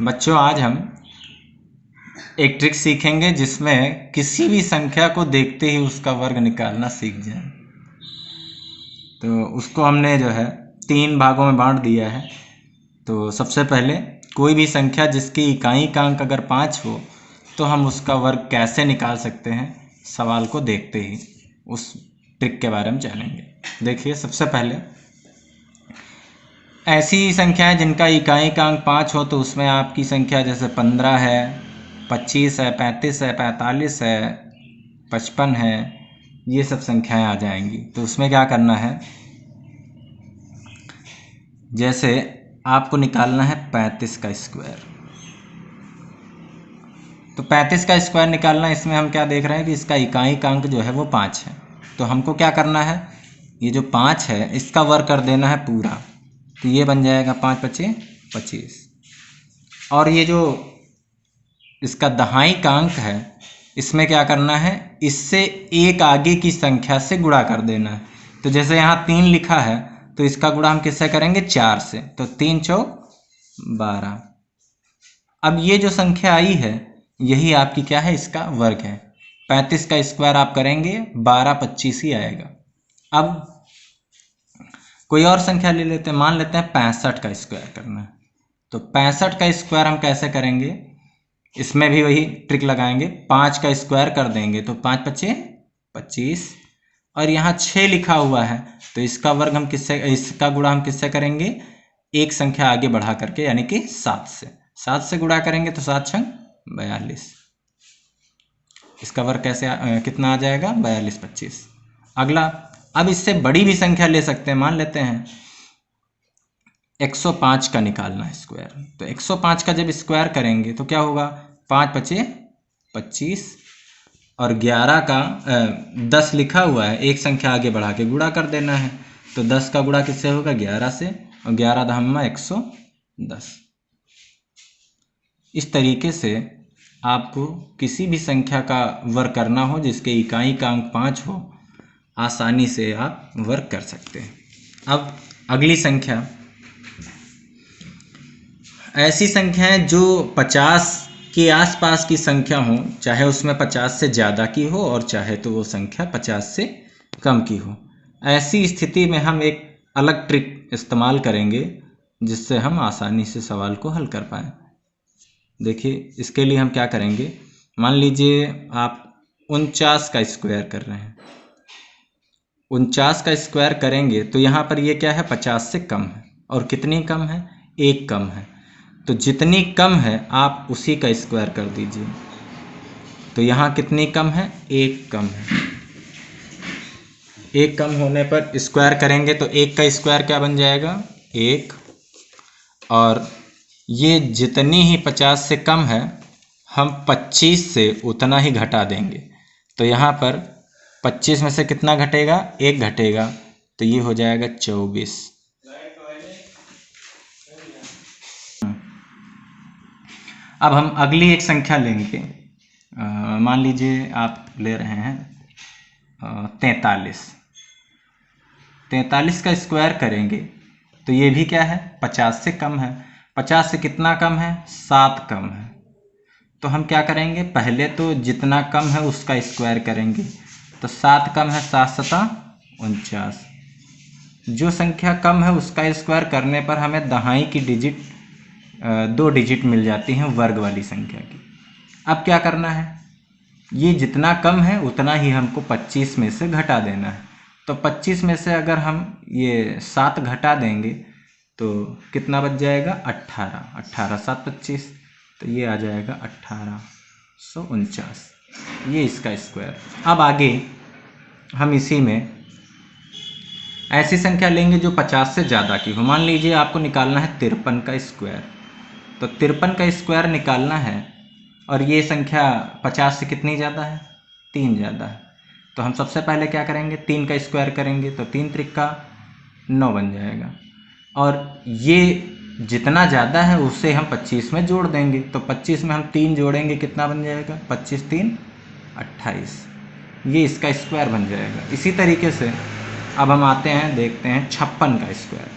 बच्चों, आज हम एक ट्रिक सीखेंगे जिसमें किसी भी संख्या को देखते ही उसका वर्ग निकालना सीख जाए। तो उसको हमने जो है 3 भागों में बांट दिया है। तो सबसे पहले कोई भी संख्या जिसकी इकाई का अंक अगर 5 हो तो हम उसका वर्ग कैसे निकाल सकते हैं, सवाल को देखते ही उस ट्रिक के बारे में जानेंगे। देखिए, सबसे पहले ऐसी संख्याएं जिनका इकाई का अंक 5 हो तो उसमें आपकी संख्या जैसे 15 है, 25 है, 35 है, 45 है, 55 है, ये सब संख्याएं आ जाएंगी। तो उसमें क्या करना है, जैसे आपको निकालना है 35 का स्क्वायर। तो 35 का स्क्वायर निकालना, इसमें हम क्या देख रहे हैं कि इसका इकाई का अंक जो है वो 5 है। तो हमको क्या करना है, ये जो 5 है इसका वर्ग कर देना है पूरा। तो ये बन जाएगा 5 पचे 25। और ये जो इसका दहाई का अंक है इसमें क्या करना है, इससे एक आगे की संख्या से गुणा कर देना है। तो जैसे यहाँ 3 लिखा है तो इसका गुणा हम किससे करेंगे, 4 से। तो 3 चौक 12। अब ये जो संख्या आई है यही आपकी क्या है, इसका वर्ग है। 35 का स्क्वायर आप करेंगे 12 25 ही आएगा। अब कोई और संख्या ले लेते हैं, मान लेते हैं 65 का स्क्वायर करना है। तो 65 का स्क्वायर हम कैसे करेंगे, इसमें भी वही ट्रिक लगाएंगे। 5 का स्क्वायर कर देंगे तो 5 पचे 25, और यहाँ 6 लिखा हुआ है तो इसका वर्ग हम किससे, इसका गुणा हम किससे करेंगे, एक संख्या आगे बढ़ा करके, यानी कि 7 से। 7 से गुणा करेंगे तो 7 छंग 42। इसका वर्ग कैसे कितना आ जाएगा, 42 25। अगला, अब इससे बड़ी भी संख्या ले सकते हैं, मान लेते हैं 105 का निकालना है स्क्वायर। तो 105 का जब स्क्वायर करेंगे तो क्या होगा, 5 पचे 25, और 11 का 10 लिखा हुआ है, एक संख्या आगे बढ़ा के गुणा कर देना है। तो 10 का गुणा किससे होगा, 11 से, और 11 दहम्मा 110। इस तरीके से आपको किसी भी संख्या का वर्ग करना हो जिसके इकाई का अंक 5 हो, आसानी से आप वर्ग कर सकते हैं। अब अगली संख्या, ऐसी संख्याएं जो 50 के आसपास की संख्या हो, चाहे उसमें 50 से ज़्यादा की हो और चाहे तो वो संख्या 50 से कम की हो। ऐसी स्थिति में हम एक अलग ट्रिक इस्तेमाल करेंगे जिससे हम आसानी से सवाल को हल कर पाएँ। देखिए, इसके लिए हम क्या करेंगे, मान लीजिए आप 49 का स्क्वायर कर रहे हैं। 49 का स्क्वायर करेंगे तो यहाँ पर ये क्या है, 50 से कम है। और कितनी कम है, 1 कम है। तो जितनी कम है आप उसी का स्क्वायर कर दीजिए। तो यहाँ कितनी कम है, 1 कम है। 1 कम होने पर स्क्वायर करेंगे तो 1 का स्क्वायर क्या बन जाएगा, 1। और ये जितनी ही 50 से कम है हम 25 से उतना ही घटा देंगे। तो यहाँ पर 25 में से कितना घटेगा, 1 घटेगा। तो ये हो जाएगा 24। अब हम अगली एक संख्या लेंगे, मान लीजिए आप ले रहे हैं 43। 43 का स्क्वायर करेंगे तो ये भी क्या है, 50 से कम है। 50 से कितना कम है, 7 कम है। तो हम क्या करेंगे, पहले तो जितना कम है उसका स्क्वायर करेंगे। तो 7 कम है, 7 सता 49। जो संख्या कम है उसका स्क्वायर करने पर हमें दहाई की डिजिट 2 डिजिट मिल जाती हैं वर्ग वाली संख्या की। अब क्या करना है, ये जितना कम है उतना ही हमको 25 में से घटा देना है। तो 25 में से अगर हम ये 7 घटा देंगे तो कितना बच जाएगा, 18। 18 7 25, तो ये आ जाएगा 1849। ये इसका स्क्वायर। अब आगे हम इसी में ऐसी संख्या लेंगे जो 50 से ज़्यादा की हो। मान लीजिए आपको निकालना है 53 का स्क्वायर। तो 53 का स्क्वायर निकालना है और ये संख्या 50 से कितनी ज़्यादा है, 3 ज़्यादा है। तो हम सबसे पहले क्या करेंगे, 3 का स्क्वायर करेंगे तो 3 त्रिका 9 बन जाएगा। और ये जितना ज़्यादा है उससे हम 25 में जोड़ देंगे। तो 25 में हम 3 जोड़ेंगे, कितना बन जाएगा, 25 3 28। ये इसका स्क्वायर बन जाएगा। इसी तरीके से अब हम आते हैं, देखते हैं 56 का स्क्वायर।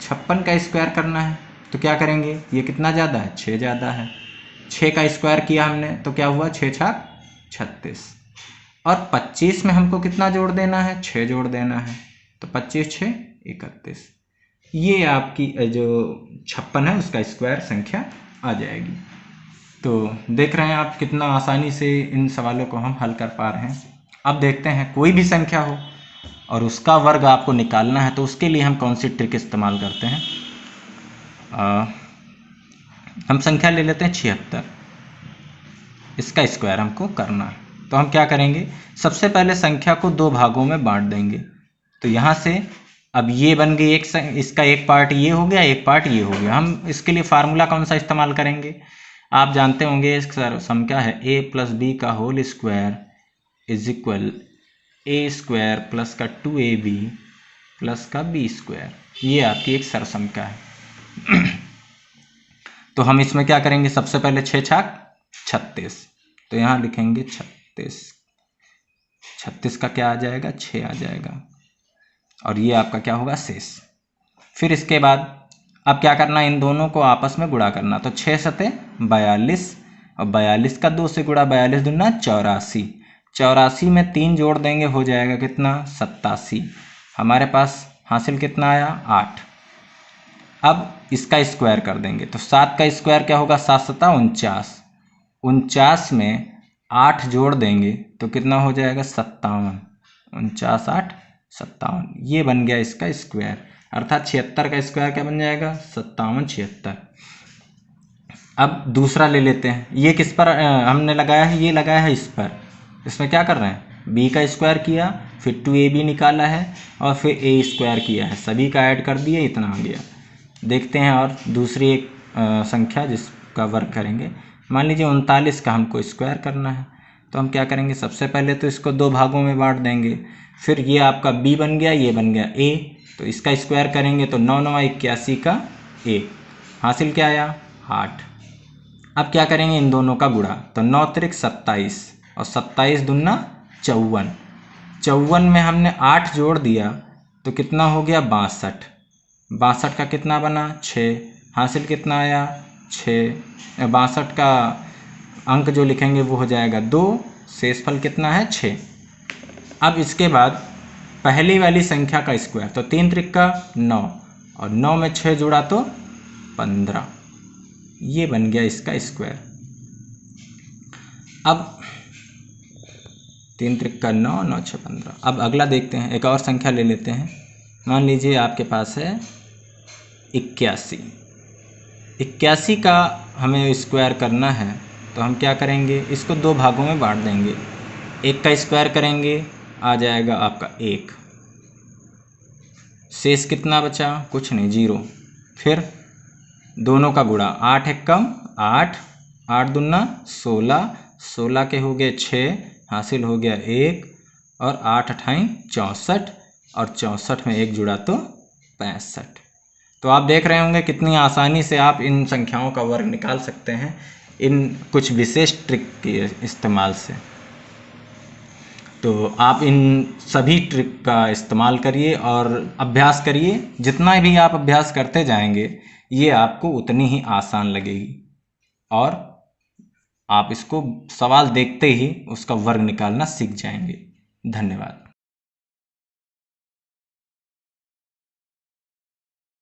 56 का स्क्वायर करना है तो क्या करेंगे, ये कितना ज़्यादा है, 6 ज़्यादा है। 6 का स्क्वायर किया हमने तो क्या हुआ, 6 छाक 36। और 25 में हमको कितना जोड़ देना है, 6 जोड़ देना है। तो 25 6 31। ये आपकी जो 56 है उसका स्क्वायर संख्या आ जाएगी। तो देख रहे हैं आप कितना आसानी से इन सवालों को हम हल कर पा रहे हैं। अब देखते हैं कोई भी संख्या हो और उसका वर्ग आपको निकालना है तो उसके लिए हम कौन सी ट्रिक इस्तेमाल करते हैं। हम संख्या ले लेते हैं 76, इसका स्क्वायर हमको करना है। तो हम क्या करेंगे, सबसे पहले संख्या को 2 भागों में बांट देंगे। तो यहाँ से अब ये बन गई इसका एक पार्ट ये हो गया, एक पार्ट ये हो गया। हम इसके लिए फार्मूला कौन सा इस्तेमाल करेंगे, आप जानते होंगे, सर सम क्या है, a + b का whole square is equal a square plus का 2ab प्लस का b स्क्वायर। ये आपकी एक सरसंख्या है। तो हम इसमें क्या करेंगे, सबसे पहले 6 छाक 36, तो यहाँ लिखेंगे 36। 36 का क्या आ जाएगा, 6 आ जाएगा, और ये आपका क्या होगा, शेष। फिर इसके बाद अब क्या करना, इन दोनों को आपस में गुणा करना। तो 6 सते 42 और 42 का 2 से गुणा, 42 दूना 84। 84 में 3 जोड़ देंगे, हो जाएगा कितना, 87। हमारे पास हासिल कितना आया, 8। अब इसका स्क्वायर कर देंगे तो 7 का स्क्वायर क्या होगा, 7 सता 49। 49 में 8 जोड़ देंगे तो कितना हो जाएगा, 57। 49 8 57, ये बन गया इसका स्क्वायर। अर्थात 76 का स्क्वायर क्या बन जाएगा, 57 76। अब दूसरा ले लेते हैं, ये किस पर हमने लगाया है, ये लगाया है इस पर। इसमें क्या कर रहे हैं, b का स्क्वायर किया, फिर 2ab निकाला है और फिर a स्क्वायर किया है, सभी का ऐड कर दिए, इतना आ गया। देखते हैं और दूसरी एक संख्या जिसका वर्ग करेंगे। मान लीजिए 39 का हमको स्क्वायर करना है। तो हम क्या करेंगे, सबसे पहले तो इसको 2 भागों में बांट देंगे। फिर ये आपका b बन गया, ये बन गया a, तो इसका स्क्वायर करेंगे तो 9 9 81 का a, हासिल क्या आया, 8। अब क्या करेंगे, इन दोनों का गुणा। तो 9 त्रिक 27 और 27 दूना 54। 54 में हमने 8 जोड़ दिया तो कितना हो गया, 62। 62 का कितना बना, 6। हासिल कितना आया, 6। 62 का अंक जो लिखेंगे वो हो जाएगा 2, शेषफल कितना है, 6। अब इसके बाद पहली वाली संख्या का स्क्वायर, तो 3 त्रिक का 9 और 9 में 6 जोड़ा तो 15, ये बन गया इसका स्क्वायर। अब 3 त्रिक का 9 9 6 15। अब अगला देखते हैं, एक और संख्या ले लेते हैं। मान लीजिए आपके पास है 81। 81 का हमें स्क्वायर करना है तो हम क्या करेंगे, इसको 2 भागों में बांट देंगे। एक का स्क्वायर करेंगे, आ जाएगा आपका 1। शेष कितना बचा, कुछ नहीं, 0। फिर दोनों का गुणा, 8 1 कम 8, 8 दूना 16, 16 के हो गए 6, हासिल हो गया 1, और 8 अठाई 64, और 64 में 1 जुड़ा तो 65। तो आप देख रहे होंगे कितनी आसानी से आप इन संख्याओं का वर्ग निकाल सकते हैं इन कुछ विशेष ट्रिक के इस्तेमाल से। तो आप इन सभी ट्रिक का इस्तेमाल करिए और अभ्यास करिए। जितना भी आप अभ्यास करते जाएंगे ये आपको उतनी ही आसान लगेगी और आप इसको सवाल देखते ही उसका वर्ग निकालना सीख जाएंगे। धन्यवाद।